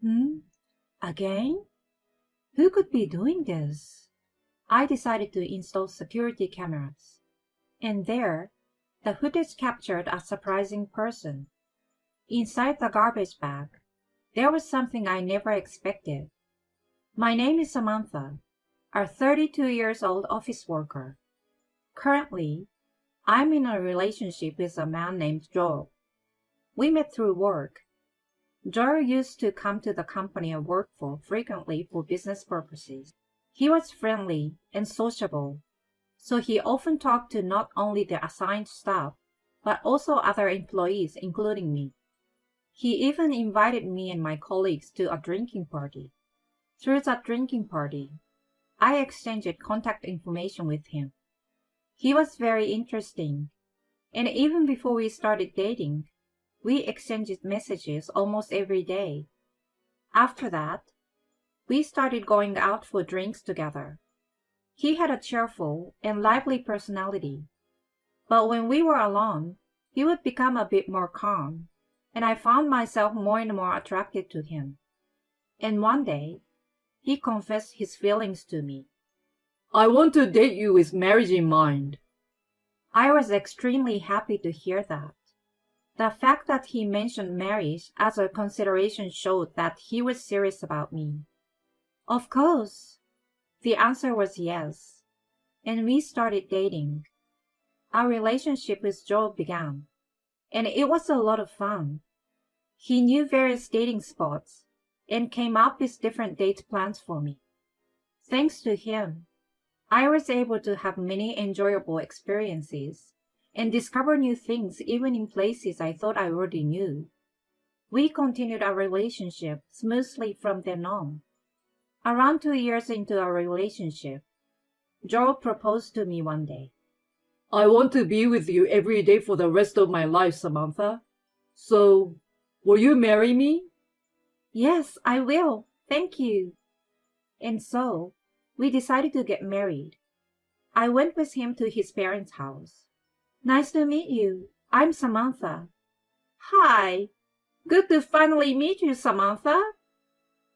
Hmm? Again? Who could be doing this? I decided to install security cameras. And there, the footage captured a surprising person. Inside the garbage bag, there was something I never expected. My name is Samantha, a 32 years old office worker. Currently, I'm in a relationship with a man named Joel. We met through work. Joel used to come to the company I worked for frequently for business purposes. He was friendly and sociable, so he often talked to not only the assigned staff, but also other employees, including me. He even invited me and my colleagues to a drinking party. Through that drinking party, I exchanged contact information with him. He was very interesting, and even before we started dating, we exchanged messages almost every day. After that, we started going out for drinks together. He had a cheerful and lively personality, but when we were alone, he would become a bit more calm, and I found myself more and more attracted to him. And one day, he confessed his feelings to me. I want to date you with marriage in mind. I was extremely happy to hear that. The fact that he mentioned marriage as a consideration showed that he was serious about me. Of course. The answer was yes, and we started dating. Our relationship with Joe began, and it was a lot of fun. He knew various dating spots and came up with different date plans for me. Thanks to him, I was able to have many enjoyable experiences and discover new things even in places I thought I already knew. We continued our relationship smoothly from then on. Around 2 years into our relationship, Joe proposed to me one day. I want to be with you every day for the rest of my life, Samantha. So, will you marry me? Yes, I will. Thank you. And so, we decided to get married. I went with him to his parents' house. Nice to meet you. I'm Samantha. Hi. Good to finally meet you, Samantha.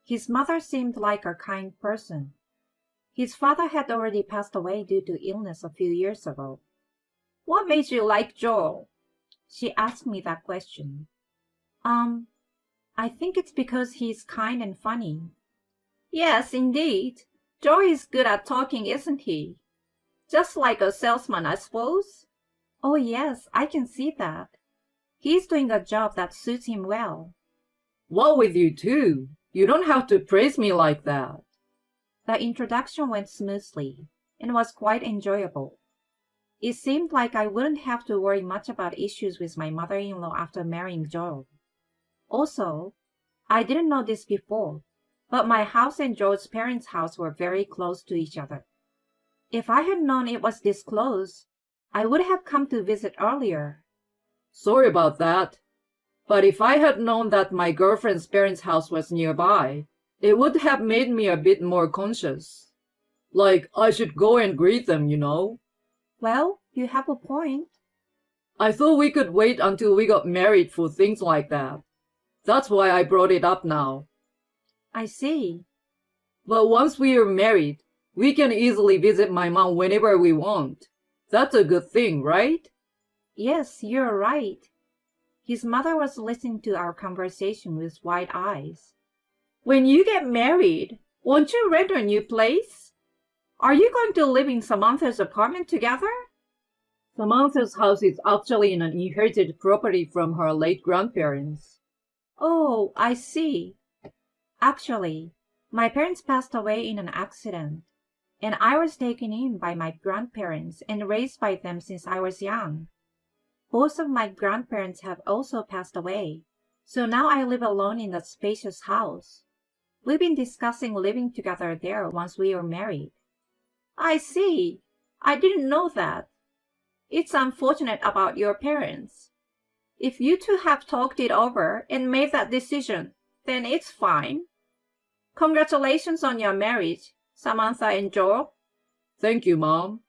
His mother seemed like a kind person. His father had already passed away due to illness a few years ago. What made you like Joel? She asked me that question. I think it's because he's kind and funny. Yes, indeed. Joel is good at talking, isn't he? Just like a salesman, I suppose? Oh, yes, I can see that. He's doing a job that suits him well. What with you too? You don't have to praise me like that. The introduction went smoothly and was quite enjoyable. It seemed like I wouldn't have to worry much about issues with my mother-in-law after marrying Joel. Also, I didn't know this before, but my house and Joel's parents' house were very close to each other. If I had known it was this close, I would have come to visit earlier. Sorry about that. But if I had known that my girlfriend's parents' house was nearby, it would have made me a bit more conscious. Like, I should go and greet them, you know? Well, you have a point. I thought we could wait until we got married for things like that. That's why I brought it up now. I see. But once we are married, we can easily visit my mom whenever we want. That's a good thing, right? Yes, you're right. His mother was listening to our conversation with wide eyes. When you get married, won't you rent a new place? Are you going to live in Samantha's apartment together? Samantha's house is actually an inherited property from her late grandparents. Oh, I see. Actually, my parents passed away in an accident, and I was taken in by my grandparents and raised by them since I was young. Both of my grandparents have also passed away, so now I live alone in a spacious house. We've been discussing living together there once we are married. I see. I didn't know that. It's unfortunate about your parents. If you two have talked it over and made that decision, then it's fine. Congratulations on your marriage, Samantha and Joel. Thank you, Mom.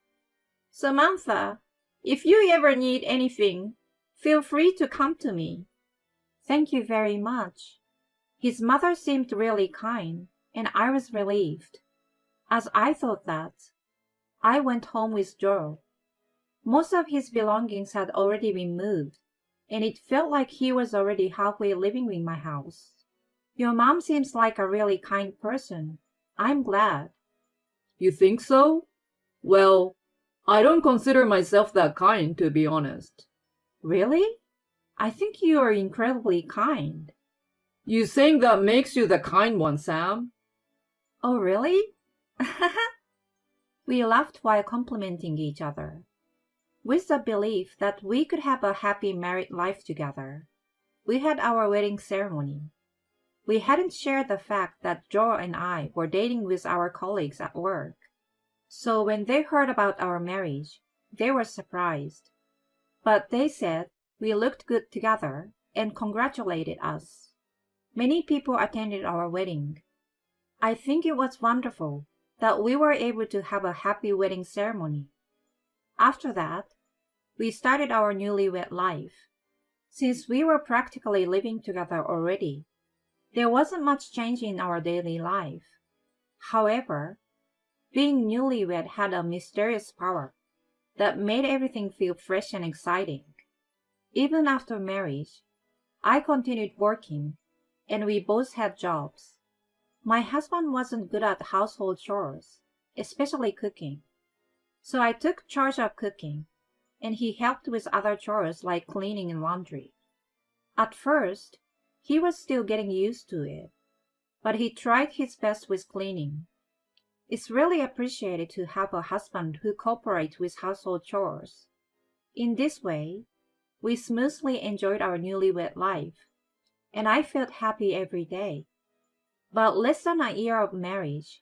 Samantha, if you ever need anything, feel free to come to me. Thank you very much. His mother seemed really kind, and I was relieved. As I thought that, I went home with Joe. Most of his belongings had already been moved, and it felt like he was already halfway living in my house. Your mom seems like a really kind person. I'm glad. You think so? Well, I don't consider myself that kind, to be honest. Really? I think you are incredibly kind. You saying that makes you the kind one, Sam? Oh, really? We laughed while complimenting each other, with the belief that we could have a happy married life together. We had our wedding ceremony. We hadn't shared the fact that Joe and I were dating with our colleagues at work. So when they heard about our marriage, they were surprised. But they said we looked good together and congratulated us. Many people attended our wedding. I think it was wonderful that we were able to have a happy wedding ceremony. After that, we started our newlywed life. Since we were practically living together already, there wasn't much change in our daily life. However, being newlywed had a mysterious power that made everything feel fresh and exciting. Even after marriage, I continued working, and we both had jobs. My husband wasn't good at household chores, especially cooking. So I took charge of cooking, and he helped with other chores like cleaning and laundry. At first, he was still getting used to it, but he tried his best with cleaning. It's really appreciated to have a husband who cooperates with household chores. In this way, we smoothly enjoyed our newlywed life, and I felt happy every day. But less than a year of marriage,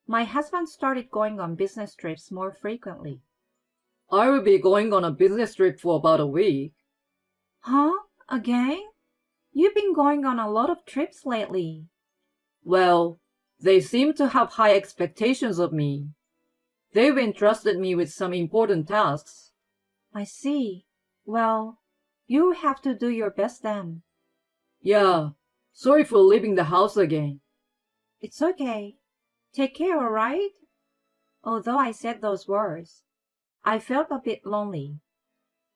my husband started going on business trips more frequently. I will be going on a business trip for about a week. Huh? Again? You've been going on a lot of trips lately. Well, they seem to have high expectations of me. They've entrusted me with some important tasks. I see. Well, you have to do your best then. Yeah, sorry for leaving the house again. It's okay. Take care, all right? Although I said those words, I felt a bit lonely.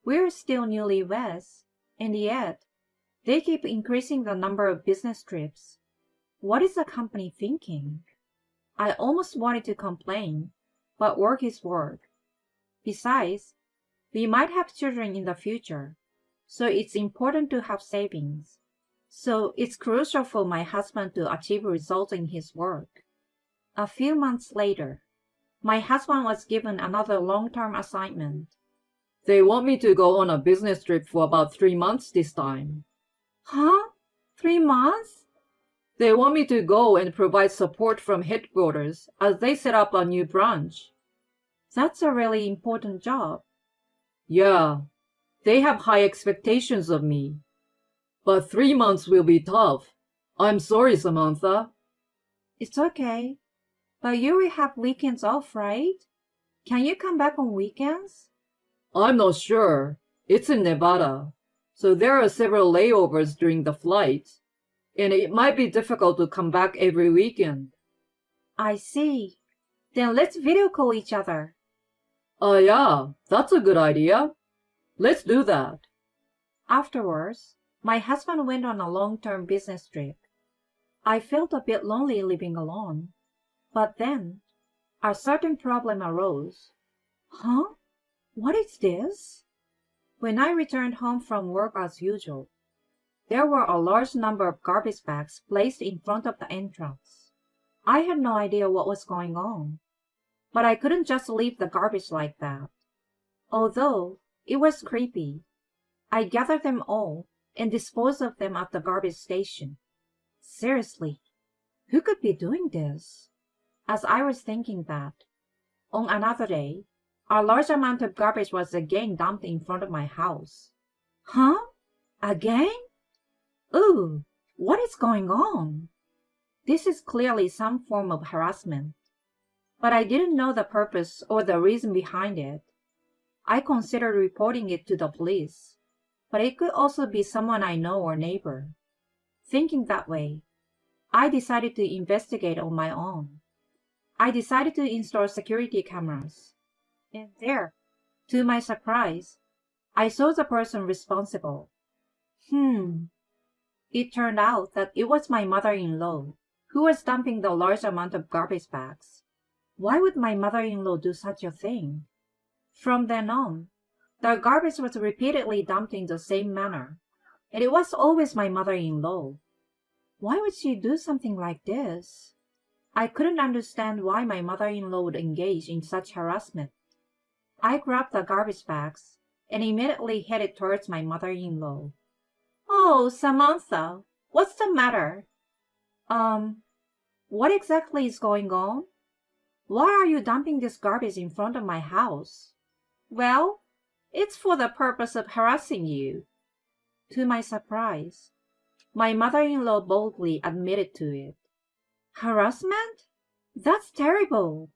We're still newlyweds, and yet they keep increasing the number of business trips. What is the company thinking? I almost wanted to complain, but work is work. Besides, we might have children in the future, so it's important to have savings. So it's crucial for my husband to achieve results in his work. A few months later, my husband was given another long-term assignment. They want me to go on a business trip for about 3 months this time. Huh? 3 months? They want me to go and provide support from headquarters as they set up a new branch. That's a really important job. Yeah, they have high expectations of me. But 3 months will be tough. I'm sorry, Samantha. It's okay. But you will have weekends off, right? Can you come back on weekends? I'm not sure. It's in Nevada, so there are several layovers during the flight, and it might be difficult to come back every weekend. I see. Then let's video call each other. Yeah, that's a good idea. Let's do that. Afterwards, my husband went on a long-term business trip. I felt a bit lonely living alone. But then, a certain problem arose. Huh? What is this? When I returned home from work as usual, there were a large number of garbage bags placed in front of the entrance. I had no idea what was going on, but I couldn't just leave the garbage like that. Although it was creepy, I gathered them all and disposed of them at the garbage station. Seriously, who could be doing this? As I was thinking that, on another day, a large amount of garbage was again dumped in front of my house. Huh? Again? Ooh, what is going on? This is clearly some form of harassment. But I didn't know the purpose or the reason behind it. I considered reporting it to the police, but it could also be someone I know or neighbor. Thinking that way, I decided to investigate on my own. I decided to install security cameras. And there, to my surprise, I saw the person responsible. It turned out that it was my mother-in-law, who was dumping the large amount of garbage bags. Why would my mother-in-law do such a thing? From then on, the garbage was repeatedly dumped in the same manner, and it was always my mother-in-law. Why would she do something like this? I couldn't understand why my mother-in-law would engage in such harassment. I grabbed the garbage bags and immediately headed towards my mother-in-law. "Oh, Samantha, what's the matter?" What exactly is going on? Why are you dumping this garbage in front of my house?" "Well, it's for the purpose of harassing you." To my surprise, my mother-in-law boldly admitted to it. "Harassment? That's terrible."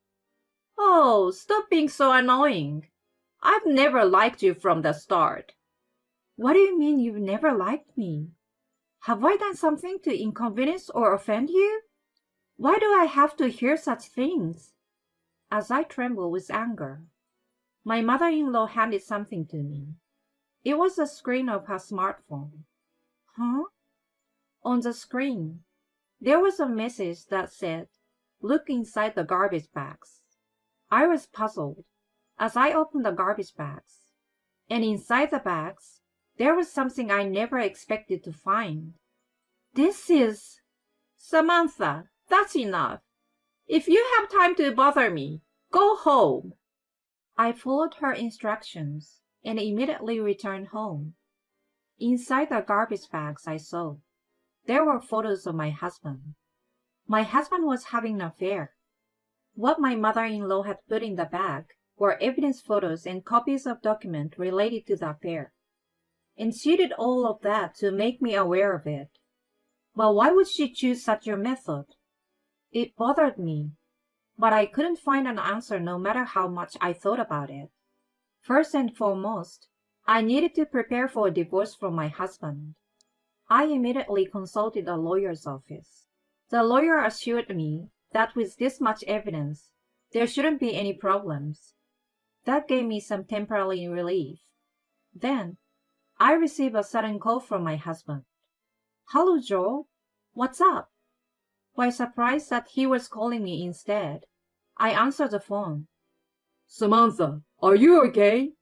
"Oh, stop being so annoying. I've never liked you from the start." "What do you mean you've never liked me? Have I done something to inconvenience or offend you? Why do I have to hear such things?" As I trembled with anger, my mother-in-law handed something to me. It was the screen of her smartphone. Huh? On the screen, there was a message that said, "Look inside the garbage bags." I was puzzled as I opened the garbage bags, and inside the bags, there was something I never expected to find. This is... "Samantha, that's enough. If you have time to bother me, go home." I followed her instructions and immediately returned home. Inside the garbage bags I saw, there were photos of my husband. My husband was having an affair. What my mother-in-law had put in the bag were evidence photos and copies of documents related to the affair. And she did all of that to make me aware of it. But why would she choose such a method? It bothered me, but I couldn't find an answer no matter how much I thought about it. First and foremost, I needed to prepare for a divorce from my husband. I immediately consulted a lawyer's office. The lawyer assured me that with this much evidence, there shouldn't be any problems. That gave me some temporary relief. Then, I received a sudden call from my husband. "Hello, Joe. What's up?" While surprised that he was calling me instead, I answered the phone. "Samantha, are you okay?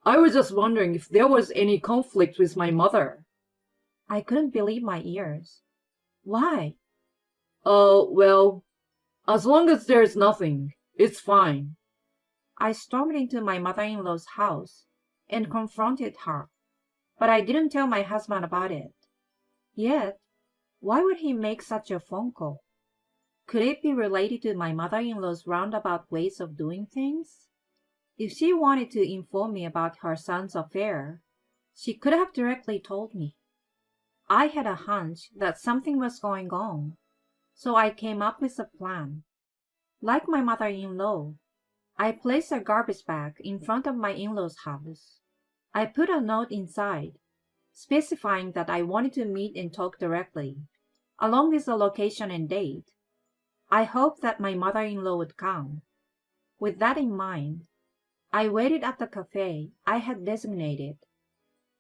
I was just wondering if there was any conflict with my mother." I couldn't believe my ears. "Why?" Well, as long as there's nothing, it's fine." I stormed into my mother-in-law's house and confronted her, but I didn't tell my husband about it. Yet, why would he make such a phone call? Could it be related to my mother-in-law's roundabout ways of doing things? If she wanted to inform me about her son's affair, she could have directly told me. I had a hunch that something was going on, so I came up with a plan. Like my mother-in-law, I placed a garbage bag in front of my in-law's house. I put a note inside, specifying that I wanted to meet and talk directly, along with the location and date. I hoped that my mother-in-law would come. With that in mind, I waited at the cafe I had designated.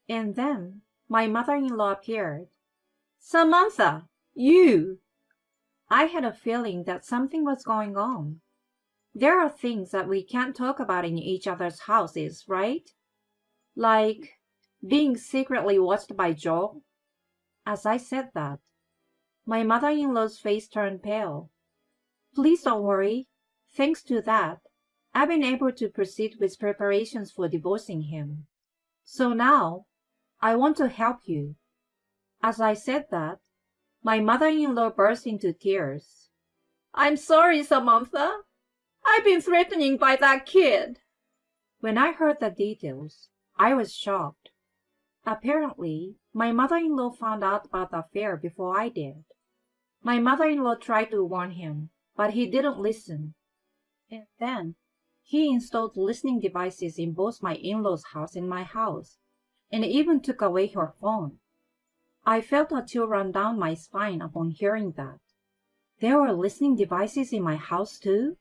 And then my mother-in-law appeared. "Samantha, you!" I had a feeling that something was going on. There are things that we can't talk about in each other's houses, right? Like being secretly watched by Joe. As I said that, my mother-in-law's face turned pale. "Please don't worry. Thanks to that, I've been able to proceed with preparations for divorcing him. So now, I want to help you." As I said that, my mother-in-law burst into tears. "I'm sorry, Samantha. I've been threatened by that kid." When I heard the details, I was shocked. Apparently, my mother-in-law found out about the affair before I did. My mother-in-law tried to warn him, but he didn't listen. And then, he installed listening devices in both my in-law's house and my house, and even took away her phone. I felt a chill run down my spine upon hearing that. There were listening devices in my house too?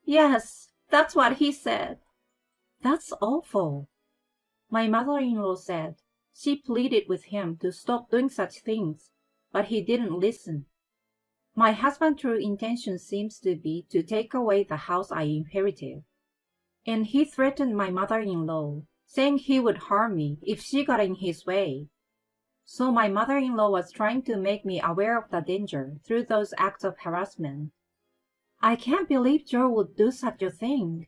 Yes, that's what he said. That's awful. My mother-in-law said she pleaded with him to stop doing such things, but he didn't listen. My husband's true intention seems to be to take away the house I inherited. And he threatened my mother-in-law, saying he would harm me if she got in his way. So my mother-in-law was trying to make me aware of the danger through those acts of harassment. I can't believe Joe would do such a thing.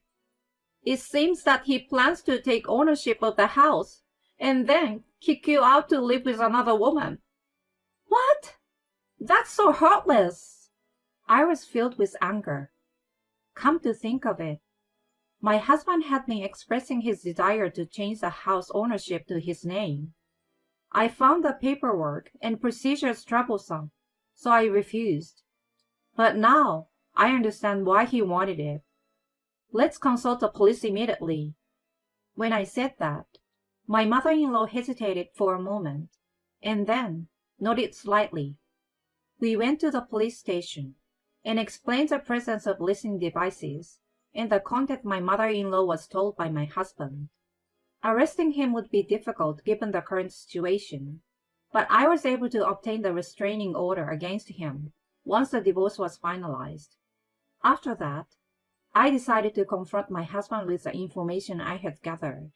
It seems that he plans to take ownership of the house and then kick you out to live with another woman. What? That's so heartless. I was filled with anger. Come to think of it, my husband had been expressing his desire to change the house ownership to his name. I found the paperwork and procedures troublesome, so I refused. But now I understand why he wanted it. Let's consult the police immediately. When I said that, my mother-in-law hesitated for a moment, and then nodded slightly. We went to the police station and explained the presence of listening devices and the content my mother-in-law was told by my husband. Arresting him would be difficult given the current situation, but I was able to obtain the restraining order against him once the divorce was finalized. After that, I decided to confront my husband with the information I had gathered.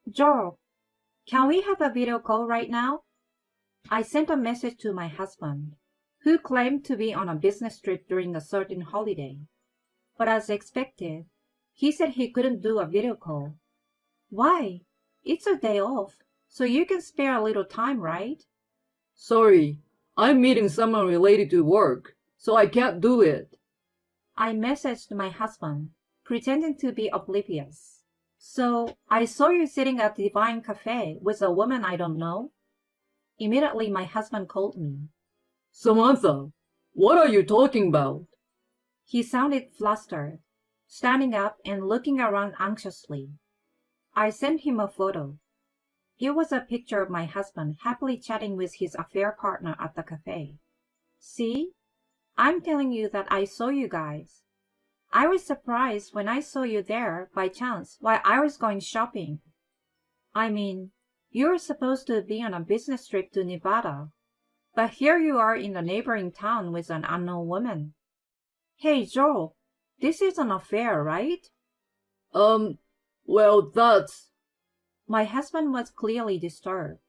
Joel, can we have a video call right now? I sent a message to my husband, who claimed to be on a business trip during a certain holiday. But as expected, he said he couldn't do a video call. Why? It's a day off, so you can spare a little time, right? Sorry, I'm meeting someone related to work, so I can't do it. I messaged my husband, pretending to be oblivious. So, I saw you sitting at Divine Cafe with a woman I don't know? Immediately my husband called me. Samantha, what are you talking about? He sounded flustered, standing up and looking around anxiously. I sent him a photo. It was a picture of my husband happily chatting with his affair partner at the cafe. See? I'm telling you that I saw you guys. I was surprised when I saw you there by chance while I was going shopping. I mean, you were supposed to be on a business trip to Nevada, but here you are in the neighboring town with an unknown woman. Hey, Joel, this is an affair, right? Well, that's... My husband was clearly disturbed.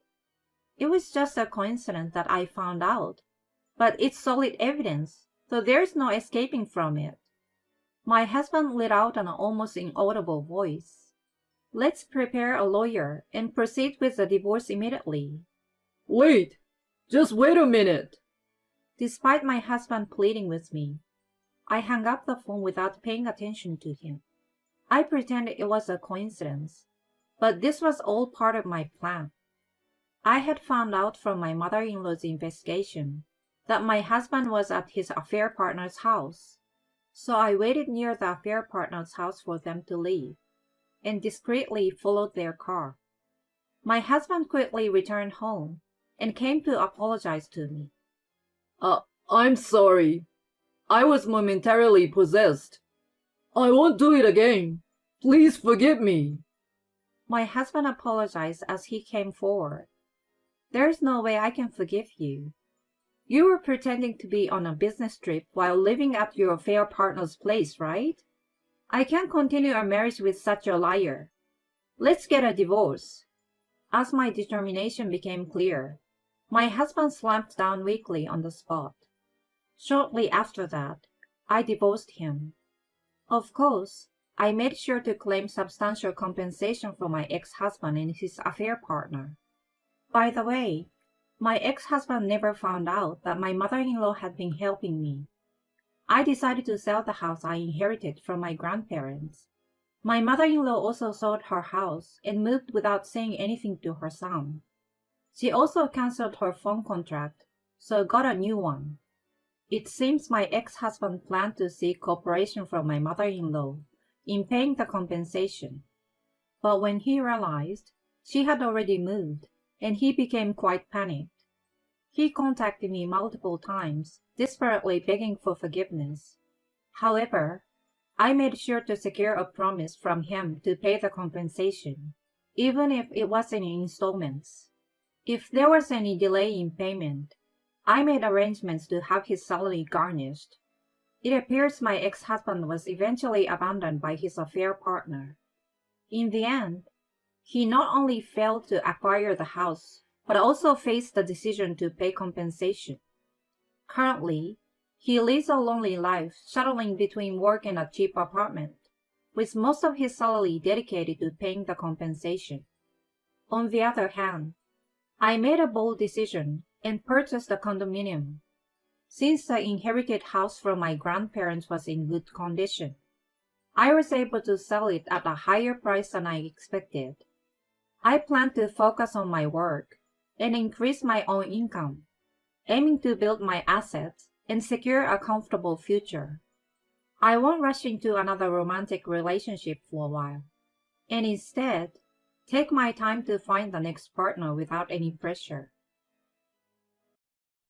It was just a coincidence that I found out, but it's solid evidence, so there's no escaping from it. My husband let out an almost inaudible voice. Let's prepare a lawyer and proceed with the divorce immediately. Wait! Just wait a minute! Despite my husband pleading with me, I hung up the phone without paying attention to him. I pretended it was a coincidence, but this was all part of my plan. I had found out from my mother-in-law's investigation that my husband was at his affair partner's house, so I waited near the affair partner's house for them to leave, and discreetly followed their car. My husband quickly returned home and came to apologize to me. I'm sorry. I was momentarily possessed. I won't do it again. Please forgive me. My husband apologized as he came forward. There's no way I can forgive you. You were pretending to be on a business trip while living at your affair partner's place, right? I can't continue a marriage with such a liar. Let's get a divorce. As my determination became clear, my husband slumped down weakly on the spot. Shortly after that, I divorced him. Of course, I made sure to claim substantial compensation from my ex-husband and his affair partner. By the way, my ex-husband never found out that my mother-in-law had been helping me. I decided to sell the house I inherited from my grandparents. My mother-in-law also sold her house and moved without saying anything to her son. She also canceled her phone contract, so got a new one. It seems my ex-husband planned to seek cooperation from my mother-in-law in paying the compensation. But when he realized she had already moved, and he became quite panicked. He contacted me multiple times, desperately begging for forgiveness. However, I made sure to secure a promise from him to pay the compensation, even if it was in installments. If there was any delay in payment, I made arrangements to have his salary garnished. It appears my ex-husband was eventually abandoned by his affair partner. In the end, he not only failed to acquire the house, but also faced the decision to pay compensation. Currently, he lives a lonely life, shuttling between work and a cheap apartment, with most of his salary dedicated to paying the compensation. On the other hand, I made a bold decision and purchased a condominium. Since the inherited house from my grandparents was in good condition, I was able to sell it at a higher price than I expected. I plan to focus on my work and increase my own income, aiming to build my assets and secure a comfortable future. I won't rush into another romantic relationship for a while, and instead, take my time to find the next partner without any pressure.